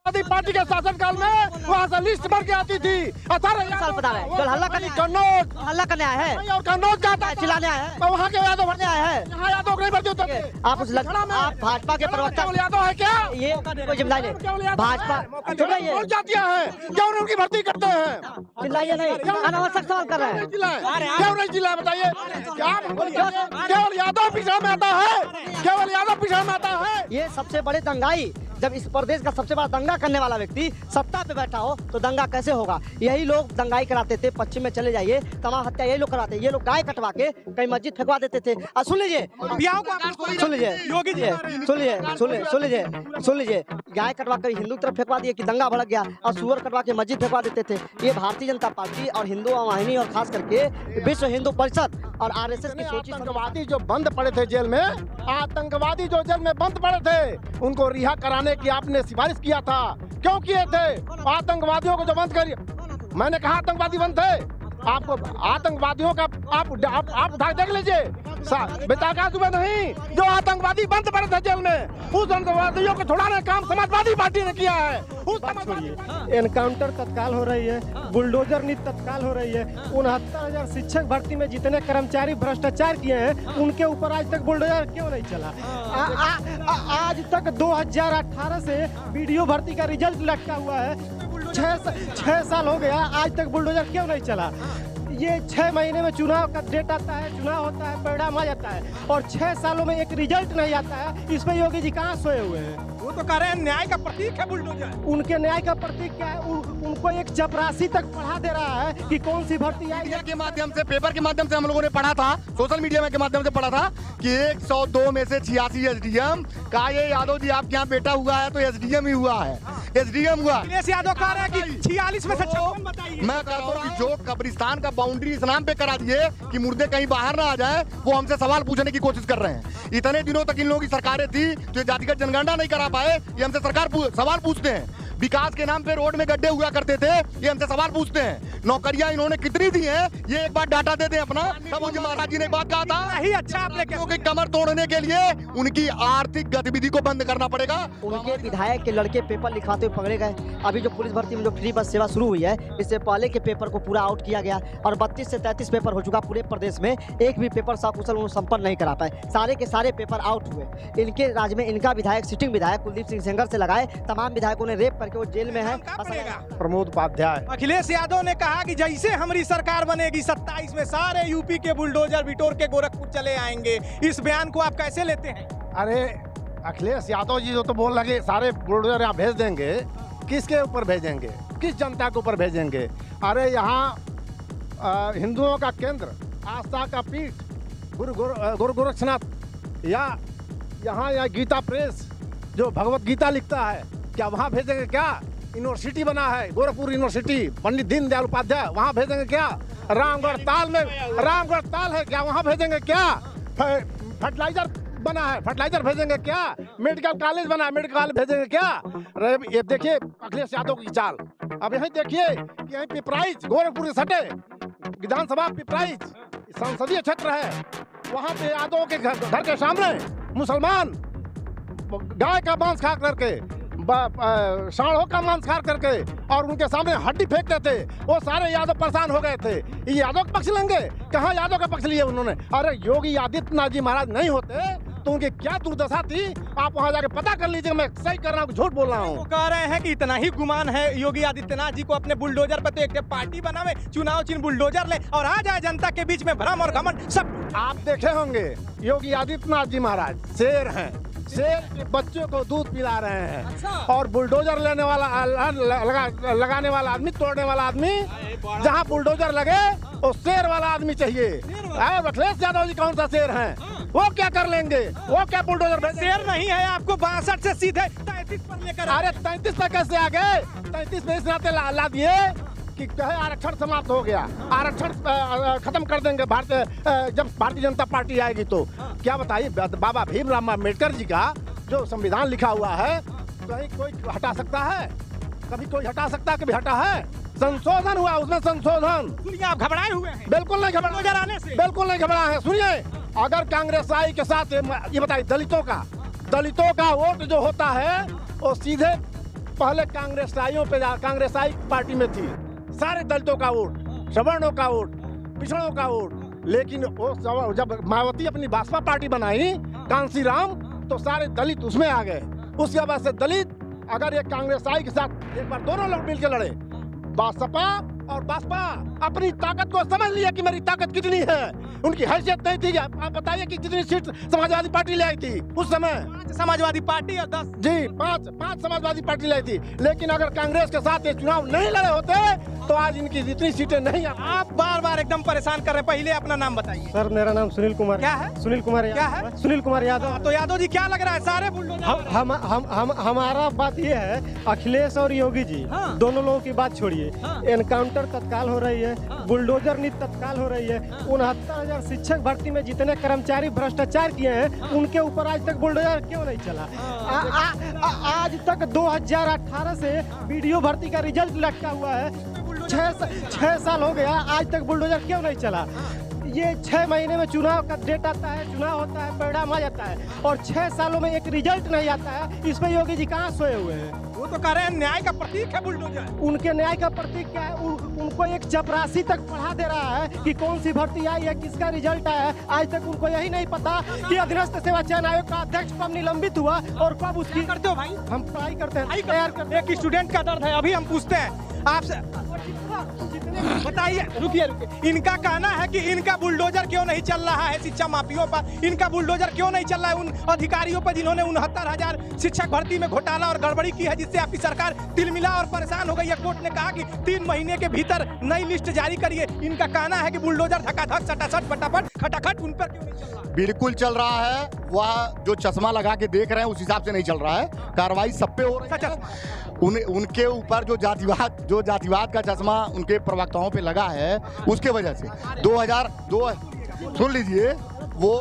Party के शासनकाल में वहाँ से लिस्ट भर के आती थी। 18 साल पता है जो हल्ला करने आया है और कन्नौज जाता है, चिल्लाने आया है, तो वहाँ के यादव भरने आया है। यहाँ यादव को नहीं भर्ती होते थे। आप भाजपा के प्रवक्ता केवल यादव है क्या? ये कोई जिम्मेदारी नहीं। भाजपा चिल्लाइए, और जातियाँ हैं क्यों उनकी भर्ती करते हैं? चिल्लाइए नहीं, अनावश्यक सवाल कर रहे हैं। क्यों नहीं जिला बताइए? क्या केवल यादव पिछड़ा में आता है? केवल यादव पिछड़ा में आता है? ये सबसे बड़े दंगाई, जब इस प्रदेश का सबसे बड़ा दंगा करने वाला व्यक्ति सत्ता पे बैठा हो तो दंगा कैसे होगा? यही लोग दंगाई कराते थे। पश्चिम में चले जाइए, तमाम हत्या यही लोग कराते। ये लोग गाय कटवा के कहीं मस्जिद फेंकवा देते थे। सुन लीजिए, सुन लीजिए, योगी जी सुन लीजिए, गाय कटवा कर हिंदू तरफ फेंकवा दिए कि दंगा भड़क गया, और सुअर कटवा के मस्जिद फेंकवा देते थे। ये भारतीय जनता पार्टी और हिंदू वाहिनी और खास करके विश्व हिंदू परिषद और RSS की सोची। आतंकवादी जो बंद पड़े थे जेल में, आतंकवादी जो जेल में बंद पड़े थे, उनको रिहा कराने की आपने सिफारिश किया था। क्यों किए थे? आतंकवादियों को जो बंद करिए, मैंने कहा आतंकवादी बंद थे। आपको आतंकवादियों का आप उठा देख लीजिए, बेताकाज हुए नहीं। जो आतंकवादी बंद पड़े थे जेल में, उस आतंकवादियों को छुड़ाने का काम समाजवादी पार्टी ने किया है। एनकाउंटर तत्काल हो रही है, बुलडोजर नीति तत्काल हो रही है। 69,000 शिक्षक भर्ती में जितने कर्मचारी भ्रष्टाचार किए हैं, उनके ऊपर आज तक बुलडोजर क्यों नहीं चला? आज तक 2018 से वीडियो भर्ती का रिजल्ट लटका हुआ है। 6 साल हो गया, आज तक बुलडोजर क्यों नहीं चला? ये 6 महीने में चुनाव का डेट आता है, चुनाव होता है, परिणाम आ जाता है, और 6 सालों में एक रिजल्ट नहीं आता है। इसमें योगी जी कहाँ सोए हुए हैं? वो तो कह रहे हैं न्याय का प्रतीक है बुलडोजर। उनके न्याय का प्रतीक क्या है? उनको एक चपरासी तक पढ़ा दे रहा है कि कौन सी भर्ती आई। के माध्यम से, पेपर के माध्यम से हम लोगों ने पढ़ा था, सोशल मीडिया के माध्यम से पढ़ा था कि 102 में से 86 SDM का ये यादव जी आपके यहाँ बेटा हुआ है तो SDM ही हुआ है, SDM हुआ। अखिलेश यादव कह रहे हैं कि 46 में से 56 बताइए। मैं कहता हूँ कि जो कब्रिस्तान का बाउंड्री इस नाम पे करा दिए कि मुर्दे कहीं बाहर ना आ जाए, वो हमसे सवाल पूछने की कोशिश कर रहे हैं। इतने दिनों तक इन लोगों की सरकारें थी जो जातिगत जनगणना नहीं करा पाए, ये हमसे सरकार सवाल पूछते हैं। विकास के नाम पे रोड में गड्ढे हुआ करते थे, ये हमसे सवाल पूछते हैं। नौकरियां इन्होंने कितनी दी हैं, ये एक बार डाटा दे दें अपना। तब मुझे महाराज जी ने एक बात कहा था, ही अच्छा आप लेके कमर तोड़ने के लिए उनकी आर्थिक गतिविधि को बंद करना पड़ेगा। उनके विधायक के लड़के पेपर लिखवाते हुए पकड़े गए। अभी जो पुलिस भर्ती में जो फ्री बस सेवा शुरू हुई है, इससे पहले के पेपर को पूरा आउट किया गया और 32 से 33 पेपर हो चुका पूरे प्रदेश में। एक भी पेपर सकुशल उन्होंने संपन्न नहीं करा पाए, सारे के सारे पेपर आउट हुए। इनके राज्य में इनका विधायक, सिटिंग विधायक कुलदीप सिंह सेंगर से लगाए, तमाम विधायकों ने रेप करके वो जेल में है। प्रमोद उपाध्याय, अखिलेश यादव ने कहा कि जैसे हमारी सरकार बनेगी 27 में सारे यूपी के बुलडोजर बिटोर के गोरखपुर चले आएंगे। इस बयान को आप कैसे लेते हैं? अरे अखिलेश यादव जी जो तो बोल लगे सारे बुलडोजर यहाँ भेज देंगे, किसके ऊपर भेजेंगे? किस जनता के ऊपर भेजेंगे? अरे यहाँ हिंदुओं का केंद्र, आस्था का पीठ गुरु गोरक्षनाथ, या यहाँ गीता प्रेस जो भगवत गीता लिखता है, क्या वहाँ भेजेंगे? क्या यूनिवर्सिटी बना है गोरखपुर यूनिवर्सिटी, पंडित दीनदयाल उपाध्याय, वहाँ भेजेंगे क्या? रामगढ़ ताल है, क्या वहाँ भेजेंगे क्या? फर्टिलाइजर बना है, फर्टिलाइजर भेजेंगे क्या? मेडिकल कॉलेज बना है, मेडिकल कॉलेज भेजेंगे क्या? अरे ये देखिए अखिलेश यादव की चाल। अब यही देखिए कि यहीं पिपराइच, गोरखपुर से सटे विधानसभा पिपराइच संसदीय क्षेत्र है, वहाँ पे यादव के घर के सामने मुसलमान गाय का मांस खा करके, सांडों का मांस खा करके और उनके सामने हड्डी फेंकते थे, वो सारे यादव परेशान हो गए थे। ये यादव का पक्ष लेंगे? कहाँ यादव का पक्ष लिया उन्होंने? अरे योगी आदित्यनाथ जी महाराज नहीं होते तो उनकी क्या दुर्दशा थी, आप वहाँ जाके पता कर लीजिए। मैं सही कर रहा हूँ, झूठ बोल रहा हूँ? वो कह रहे हैं कि इतना ही गुमान है योगी आदित्यनाथ जी को अपने बुलडोजर पे, तो एक पार्टी बनावे, चुनाव चिन्ह बुलडोजर ले और आ जाए जनता के बीच में भ्रम और घमंड सब। आप देखे होंगे योगी आदित्यनाथ जी महाराज शेर हैं, शेर के बच्चों को दूध पिला रहे हैं, और बुलडोजर लेने वाला लगाने वाला आदमी, तोड़ने वाला आदमी, जहाँ बुलडोजर लगे वो शेर वाला आदमी चाहिए। अखिलेश यादव जी कौन सा शेर हैं? वो क्या कर लेंगे? वो क्या बुलडोजर? शेर नहीं है, आपको 62 से सीधे 33 पर लेकर। अरे 33 पर कैसे आ गए? 33 में इस नाते ला दिए कि कहे आरक्षण समाप्त हो गया, आरक्षण खत्म कर देंगे जब भारतीय जनता पार्टी आएगी तो। क्या बताइए, बाबा भीमराव अम्बेडकर जी का जो संविधान लिखा हुआ है, कहीं कोई हटा सकता है? कभी कोई हटा सकता है? कभी हटा है? संशोधन हुआ उसमें, संशोधन। सुनिए, आप घबराए हुए हैं? बिल्कुल नहीं घबराए, आने से बिल्कुल नहीं घबराए हैं। सुनिए, अगर कांग्रेस आई के साथ ये बताइए, दलितों का वोट जो होता है वो सीधे पहले कांग्रेसाई पार्टी में थी, सारे दलितों का वोट, सवर्णों का वोट, पिछड़ों का वोट। लेकिन वो जब मायावती अपनी भाजपा पार्टी बनाई कांसीराम, तो सारे दलित उसमें आ गए। उसके बाद से दलित अगर ये कांग्रेसाई के साथ एक बार दोनों लोग मिलकर लड़े, बसपा और बसपा अपनी ताकत को समझ लिया कि मेरी ताकत कितनी है। उनकी हैसियत नहीं थी। आप बताइए कि कितनी सीट समाजवादी पार्टी ले आई थी उस समय? 5 समाजवादी पार्टी और 10 जी, पांच समाजवादी पार्टी लाई थी। लेकिन अगर कांग्रेस के साथ ये चुनाव नहीं लड़े होते तो आज इनकी इतनी सीटें नहीं आती। आप बार बार एकदम परेशान कर रहे हैं। पहले अपना नाम बताइए। सर मेरा नाम सुनील कुमार। क्या है? सुनील कुमार क्या है? यादव। सुनील कुमार यादव। तो यादव जी क्या लग रहा है सारे बुलडोजर? हमारा बात ये है, अखिलेश और योगी जी हाँ। दोनों लोगों की बात छोड़िए। हाँ। एनकाउंटर तत्काल हो रही है, हाँ। बुलडोजर नीति तत्काल हो रही है। 69,000 शिक्षक भर्ती में जितने कर्मचारी भ्रष्टाचार किए हैं उनके ऊपर आज तक बुलडोजर क्यों नहीं चला? आज तक 2018 से वीडियो भर्ती का रिजल्ट लटका हुआ है। 6 साल हो गया, आज तक बुलडोजर क्यों नहीं चला? ये 6 महीने में चुनाव का डेट आता है, चुनाव होता है, परिणाम आ जाता है, और 6 सालों में एक रिजल्ट नहीं आता है। इसमें योगी जी कहाँ सोए हुए हैं? वो तो कह रहे हैं न्याय का प्रतीक है बुलडोजर। उनके न्याय का प्रतीक क्या है? उनको एक चपरासी तक पढ़ा दे रहा है कि कौन सी भर्ती आई है, किसका रिजल्ट आया है। आज तक उनको यही नहीं पता कि अधीनस्थ सेवा चयन आयोग का अध्यक्ष कब निलंबित हुआ और कब उसकी। करते हो भाई? हम पढ़ाई करते हैं, भाई तैयार करते हैं। एक स्टूडेंट का दर्द है। अभी हम पूछते हैं आपसे, बताइए। रुकिए, इनका कहना है कि इनका बुलडोजर क्यों नहीं चल रहा है शिक्षा माफियों पर। इनका बुलडोजर क्यों नहीं चल रहा है उन अधिकारियों पर जिन्होंने 69,000 शिक्षक भर्ती में घोटाला और गड़बड़ी की है, जिससे आपकी सरकार तिलमिला और परेशान हो गई है। कोर्ट ने कहा कि 3 महीने के भीतर नई लिस्ट जारी करिए। इनका कहना है कि बुलडोजर धकाधक सटासट फटाफट खटाखट उन पर क्यों नहीं चल रहा? बिल्कुल चल रहा है। वह जो चश्मा लगा के देख रहे हैं उस हिसाब से नहीं चल रहा है। कार्रवाई सब पे हो रही है। उनके ऊपर जो जातिवाद का चश्मा उनके प्रवक्ताओं पे लगा है, उसके वजह से 2002 सुन लीजिए, वो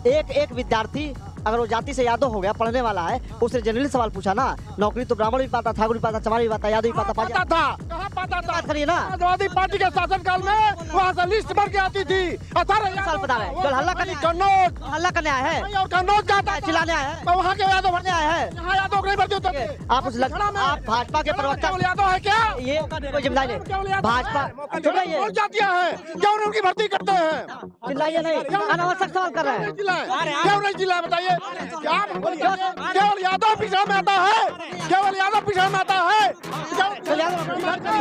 एक विद्यार्थी अगर वो जाति से यादव हो गया, पढ़ने वाला है, उसने जनरली सवाल पूछा ना, नौकरी तो ब्राह्मण भी पाता, ठाकुर भी पाता, चमार भी पाता, यादव भी पाता। कहाँ पाता था? बात करिए ना। समाजवादी पार्टी के शासनकाल में वहाँ से लिस्ट भर के आती थी। 18 साल पता है। कल हल्ला करने कन्नौज, हल्ला करने आया है, और कन्नौज का था, चिल्लाने आया है, तो वहाँ के यादव भरने आया है। यहाँ यादव नहीं भर्ती होते। आप भाजपा के प्रवक्ता केवल यादव है क्या? ये कोई जिम्मेदारी नहीं। भाजपा कौन जातियाँ हैं? क्यों उनकी भर्ती करते हैं? चिल्लाइए नहीं, अनावश्यक सवाल कर रहे हैं। क्यों नहीं चिल्लाए? बताइए। केवल यादव पिछड़ा में आता है, केवल यादव पिछड़ा में आता है।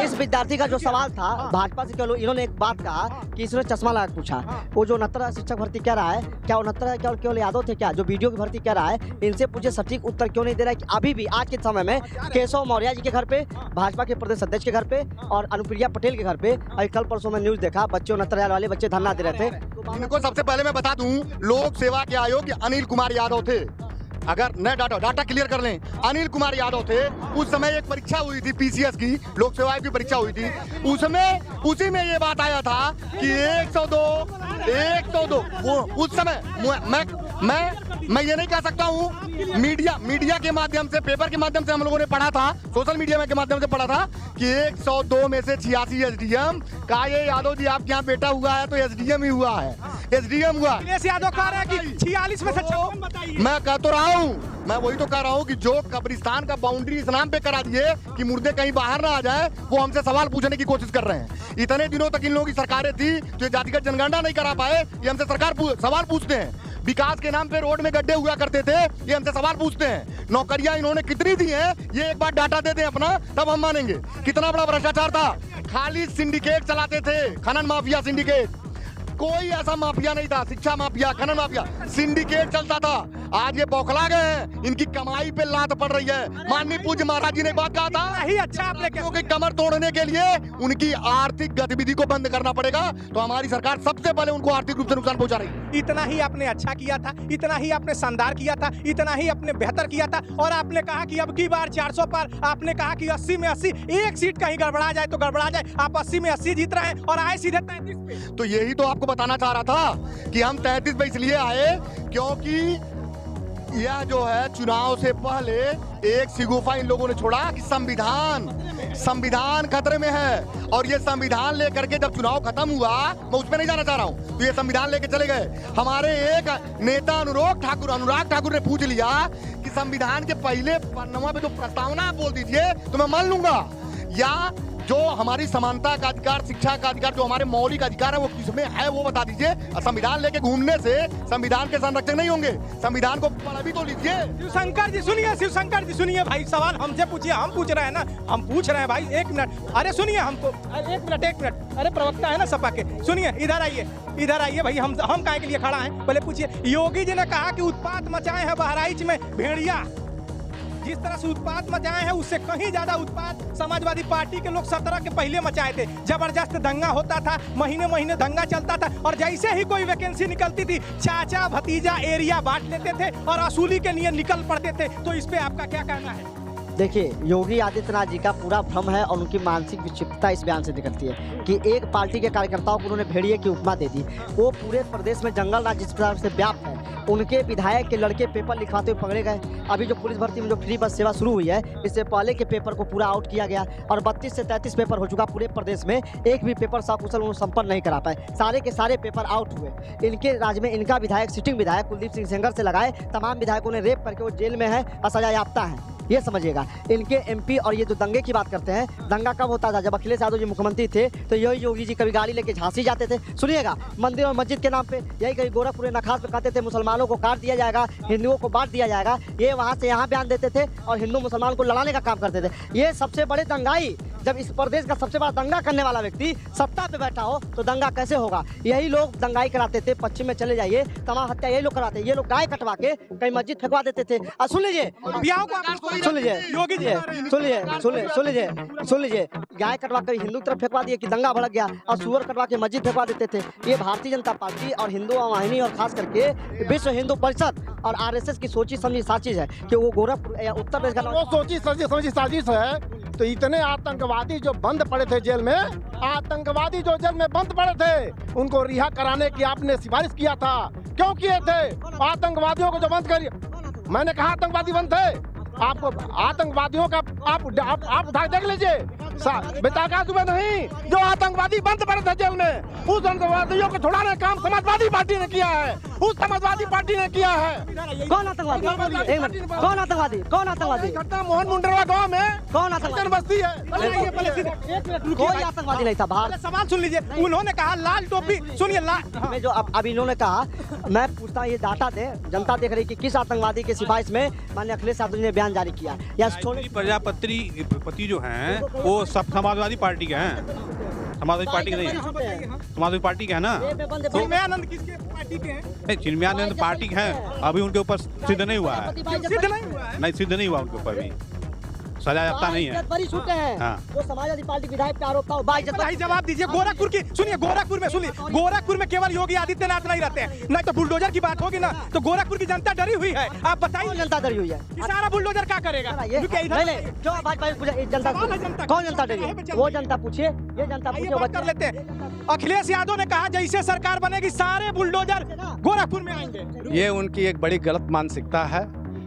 इस विद्यार्थी का जो सवाल था भाजपा से, केवल इन्होंने एक बात कहा कि इसने चश्मा लगा पूछा, वो जो 69 शिक्षक भर्ती कह रहा है, क्या 69 केवल यादव थे क्या? जो वीडियो की भर्ती कह रहा है, इनसे पूछे सटीक उत्तर क्यों नहीं दे रहा है कि अभी भी आज के समय में केशव मौर्य जी के घर पे, भाजपा के प्रदेश अध्यक्ष के घर पे और अनुप्रिया पटेल के घर पे, अभी कल परसों में न्यूज देखा, बच्चे 69,000 वाले बच्चे धरना दे रहे थे। इनको सबसे पहले मैं बता दूं, लोक सेवा के आयोग अनिल कुमार यादव थे। अगर न डाटा क्लियर कर लें, अनिल कुमार यादव थे। उस समय एक परीक्षा हुई थी पीसीएस की, लोक सेवा आयोग की परीक्षा हुई थी। उसी में ये बात आया था कि 102 वो उस समय मैं ये नहीं कह सकता हूँ, मीडिया के माध्यम से, पेपर के माध्यम से हम लोगों ने पढ़ा था, सोशल मीडिया के माध्यम से पढ़ा था कि 102 में से 86 एसडीएम का। ये यादव जी आपके यहाँ बेटा हुआ है तो एसडीएम ही हुआ है, एसडीएम हुआ। अखिलेश यादव कह रहे हैं कि 46 में से 56 बताइए। मैं कह तो रहा हूँ, मैं वही तो कह रहा हूँ कि जो कब्रिस्तान का बाउंड्री इस नाम पे करा दिए कि मुर्दे कहीं बाहर ना आ जाए, वो हमसे सवाल पूछने की कोशिश कर रहे हैं। इतने दिनों तक इन लोगों की सरकारें थी तो ये जातिगत जनगणना नहीं करा पाए, ये हमसे सरकार सवाल पूछते हैं। विकास के नाम पे रोड में गड्ढे हुआ करते थे, ये हमसे सवाल पूछते हैं। नौकरियां इन्होंने कितनी दी हैं, ये एक बार डाटा दे दें अपना, तब हम मानेंगे। कितना बड़ा भ्रष्टाचार था। खाली सिंडिकेट चलाते थे, खनन माफिया सिंडिकेट। कोई ऐसा माफिया नहीं था, शिक्षा माफिया, खनन माफिया, सिंडिकेट चलता था। आज ये बौखला गए हैं, इनकी कमाई पे लात पड़ रही है। माननीय पूज्य महाराज जी ने बात कहा था ही अच्छा आपने क्योंकि कमर तोड़ने के लिए उनकी आर्थिक गतिविधि को बंद करना पड़ेगा, तो हमारी सरकार सबसे पहले उनको आर्थिक रूप से नुकसान पहुंचा रही है। इतना ही आपने अच्छा किया था, इतना ही आपने शानदार किया था, इतना ही आपने बेहतर किया था, और आपने कहा कि अब की बार 400 पर, आपने कहा कि 80 में 80, एक सीट कहीं गड़बड़ा जाए तो गड़बड़ा जाए। आप 80 में 80 जीत रहे हैं और आए सीधे 33 पे। तो यही तो आपको बताना चाह रहा था कि हम 33 पे इसलिए आए क्योंकि यह जो है चुनाव से पहले एक सिगुफा इन लोगों ने छोड़ा कि संविधान खतरे में है, और ये संविधान लेकर के जब चुनाव खत्म हुआ, मैं उसमें नहीं जाना चाह रहा हूं, तो ये संविधान लेके चले गए। हमारे एक नेता अनुराग ठाकुर ने पूछ लिया कि संविधान के पहले पन्नवा पे जो प्रस्तावना आप बोल दीजिए तो मैं मान लूंगा, या जो हमारी समानता का अधिकार, शिक्षा का अधिकार, जो हमारे मौलिक अधिकार है वो किसमें है वो बता दीजिए। संविधान लेके घूमने से संविधान के संरक्षक नहीं होंगे, संविधान को पढ़ भी तो लीजिए। शिवशंकर जी सुनिए भाई, सवाल हमसे पूछिए, हम पूछ रहे हैं ना, हम पूछ रहे हैं भाई, एक मिनट, अरे सुनिए हमको, एक मिनट, अरे प्रवक्ता है ना सपा के, सुनिए, इधर आइए भाई, हम काहे के लिए खड़ा है, पहले पूछिए। योगी जी ने कहा कि उत्पात मचाए हैं बहराइच में भेड़िया, जिस तरह से उत्पात मचाए हैं उससे कहीं ज्यादा उत्पात समाजवादी पार्टी के लोग 17 के पहले मचाए थे। जबरदस्त दंगा होता था, महीने दंगा चलता था, और जैसे ही कोई वैकेंसी निकलती थी चाचा भतीजा एरिया बांट लेते थे और असूली के लिए निकल पड़ते थे। तो इस पे आपका क्या कहना है? देखिए, योगी आदित्यनाथ जी का पूरा भ्रम है और उनकी मानसिक विक्षिप्तता इस बयान से निकलती है कि एक पार्टी के कार्यकर्ताओं को उन्होंने भेड़िए की उपमा दे दी। वो पूरे प्रदेश में जंगल राज जिस प्रकार से व्याप्त है, उनके विधायक के लड़के पेपर लिखवाते हुए पकड़े गए। अभी जो पुलिस भर्ती में जो फ्री बस सेवा शुरू हुई है, इससे पहले के पेपर को पूरा आउट किया गया और 32 से 33 पेपर हो चुका पूरे प्रदेश में। एक भी पेपर सकुशल उन्होंने संपन्न नहीं करा पाए, सारे के सारे पेपर आउट हुए। इनके राज्य में इनका विधायक, सिटिंग विधायक कुलदीप सिंह सेंगर से लगाए तमाम विधायकों ने रेप करके वो जेल में है और सजा याफ्ता है, ये समझिएगा। इनके एमपी, और ये जो दंगे की बात करते हैं, दंगा कब होता था? जब अखिलेश यादव जी मुख्यमंत्री थे तो यही योगी जी कभी गाड़ी लेके झांसी जाते थे। सुनिएगा, मंदिर और मस्जिद के नाम पे यही कहीं गोरखपुर नखास पे कहते थे मुसलमानों को काट दिया जाएगा, हिंदुओं को बांट दिया जाएगा। ये वहाँ से यहाँ बयान देते थे और हिंदू मुसलमान को लड़ाने का काम करते थे। ये सबसे बड़े दंगाई, जब इस प्रदेश का सबसे बड़ा दंगा करने वाला व्यक्ति सत्ता पे बैठा हो तो दंगा कैसे होगा? यही लोग दंगाई कराते थे। पश्चिम में चले जाइए, तमाम हत्या यही लोग कराते। ये लोग गाय कटवा के कहीं मस्जिद फेंकवा देते थे। और सुन लीजिए, सुन लीजिए, गाय कटवा कर हिंदू तरफ फेंकवा दिए कि दंगा भड़क गया, और सुअर कटवा के मस्जिद फेंकवा देते थे। ये भारतीय जनता पार्टी और हिंदू वाहिनी और खास करके विश्व हिंदू परिषद और आरएसएस की सोची समझी साजिश है कि वो गोरखपुर या उत्तर प्रदेश का वो सोची समझी साजिश है। तो इतने आतंकवादी जो बंद पड़े थे जेल में, आतंकवादी जो जेल में बंद पड़े थे, उनको रिहा कराने की आपने सिफारिश किया था। क्यों किए थे? आतंकवादियों को जो बंद करिए, मैंने कहा आतंकवादी बंद थे। आपको आतंकवादियों का आप उठा देख लीजिए, बेताकात हुए नहीं, जो आतंकवादी बंद पड़े थे जेल में, उस आतंकवादियों को छुड़ाने का काम समाजवादी पार्टी ने किया है, उस समाजवादी पार्टी ने किया है। कौन आतंकवादी? कौन आतंकवादी? कौन आतंकवादी? घटना मोहन मुंडरवा गांव में कौन आतंकवादी? बस्ती है, कोई आतंकवादी नहीं था बाहर। सवाल सुन लीजिए, उन्होंने कहा लाल टोपी, सुनिए में जो अब इन्होंने कहा, मैं पूछता हूँ, ये डाटा दे, जनता देख रही कि किस आतंकवादी के सिफारिश में माननीय अखिलेश यादव जी ने बयान जारी किया। या प्रजापति जो हैं वो सब समाजवादी पार्टी के हैं, समाजवादी पार्टी के नहीं है, समाजवादी पार्टी के है ना। चिन्मयानंद किसके पार्टी के हैं? नहीं, चिन्मयानंद पार्टी के हैं, अभी उनके ऊपर सिद्ध नहीं हुआ है, नहीं सिद्ध नहीं हुआ उनके ऊपर भी, सजा याफ्ता नहीं है। बड़ी छूटे हैं। हाँ। जो समाजवादी पार्टी विधायक पे आरोप था, भाई जवाब दीजिए। गोरखपुर की सुनिए, गोरखपुर में केवल योगी आदित्यनाथ नहीं रहते हैं, नहीं तो बुलडोजर की बात होगी ना, तो गोरखपुर की जनता डरी हुई है। आप बताइए, जनता डरी हुई है, सारा बुलडोजर क्या करेगा? जो भाजपा जनता, कौन जनता डरी है? वो जनता पूछिए, ये जनता पूछिए। कर लेते हैं। अखिलेश यादव ने कहा जैसे सरकार बनेगी सारे बुलडोजर गोरखपुर में आएंगे। ये उनकी एक बड़ी गलत मानसिकता है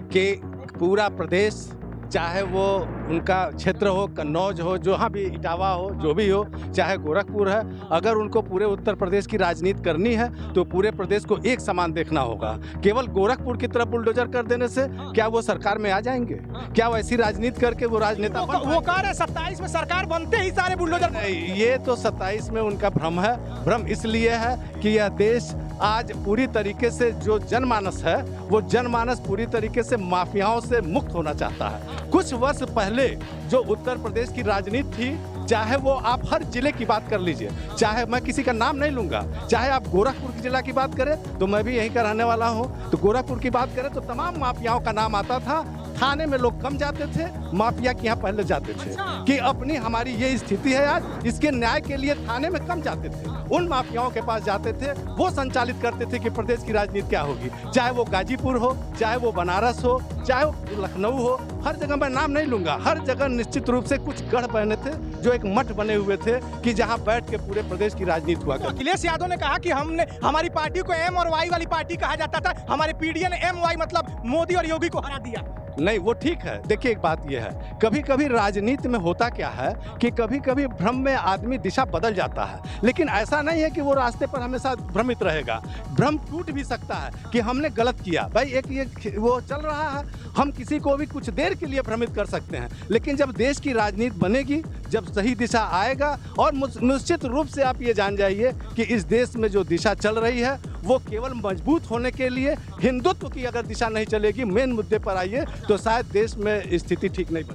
कि पूरा प्रदेश, चाहे वो उनका क्षेत्र हो, कन्नौज हो, जहाँ भी, इटावा हो, जो भी हो, चाहे गोरखपुर है, अगर उनको पूरे उत्तर प्रदेश की राजनीति करनी है तो पूरे प्रदेश को एक समान देखना होगा। केवल गोरखपुर की तरफ बुलडोजर कर देने से क्या वो सरकार में आ जाएंगे? क्या वो ऐसी राजनीति करके वो राजनेता वो कह रहे 27 में सरकार बनते ही सारे बुलडोजर? ये तो 27 में उनका भ्रम है। भ्रम इसलिए है कि यह देश आज पूरी तरीके से, जो जनमानस है वो जनमानस पूरी तरीके से माफियाओं से मुक्त होना चाहता है। कुछ वर्ष पहले जो उत्तर प्रदेश की राजनीति थी, चाहे वो आप हर जिले की बात कर लीजिए, चाहे मैं किसी का नाम नहीं लूंगा, चाहे आप गोरखपुर की जिला की बात करें तो मैं भी यहीं का रहने वाला हूं, तो गोरखपुर की बात करें तो तमाम माफियाओं का नाम आता था। थाने में लोग कम जाते थे, माफिया के यहाँ पहले जाते थे कि अपनी हमारी ये स्थिति है आज, इसके न्याय के लिए थाने में कम जाते थे, उन माफियाओं के पास जाते थे, वो संचालित करते थे कि प्रदेश की राजनीति क्या होगी, चाहे वो गाजीपुर हो, चाहे वो बनारस हो, चाहे वो लखनऊ हो, हर जगह मैं नाम नहीं लूंगा, हर जगह निश्चित रूप से कुछ गढ़ बने थे जो एक मठ बने हुए थे कि जहां बैठ के पूरे प्रदेश की राजनीति हुआ करती। अखिलेश यादव ने कहा कि हमारी पार्टी को एम और वाई वाली पार्टी कहा जाता था, हमारे पीडीए ने एम वाई मतलब मोदी और योगी को हरा दिया। नहीं, वो ठीक है। देखिए एक बात यह है, कभी कभी राजनीति में होता क्या है कि कभी कभी भ्रम में आदमी दिशा बदल जाता है, लेकिन ऐसा नहीं है कि वो रास्ते पर हमेशा भ्रमित रहेगा। भ्रम टूट भी सकता है कि हमने गलत किया, भाई एक ये वो चल रहा है, हम किसी को भी कुछ देर के लिए भ्रमित कर सकते हैं, लेकिन जब देश की राजनीति बनेगी, जब सही दिशा आएगा, और निश्चित रूप से आप ये जान जाइए कि इस देश में जो दिशा चल रही है वो केवल मजबूत होने के लिए, हिंदुत्व की अगर दिशा नहीं चलेगी, मेन मुद्दे पर आइए तो शायद देश में स्थिति ठीक नहीं बनेगी।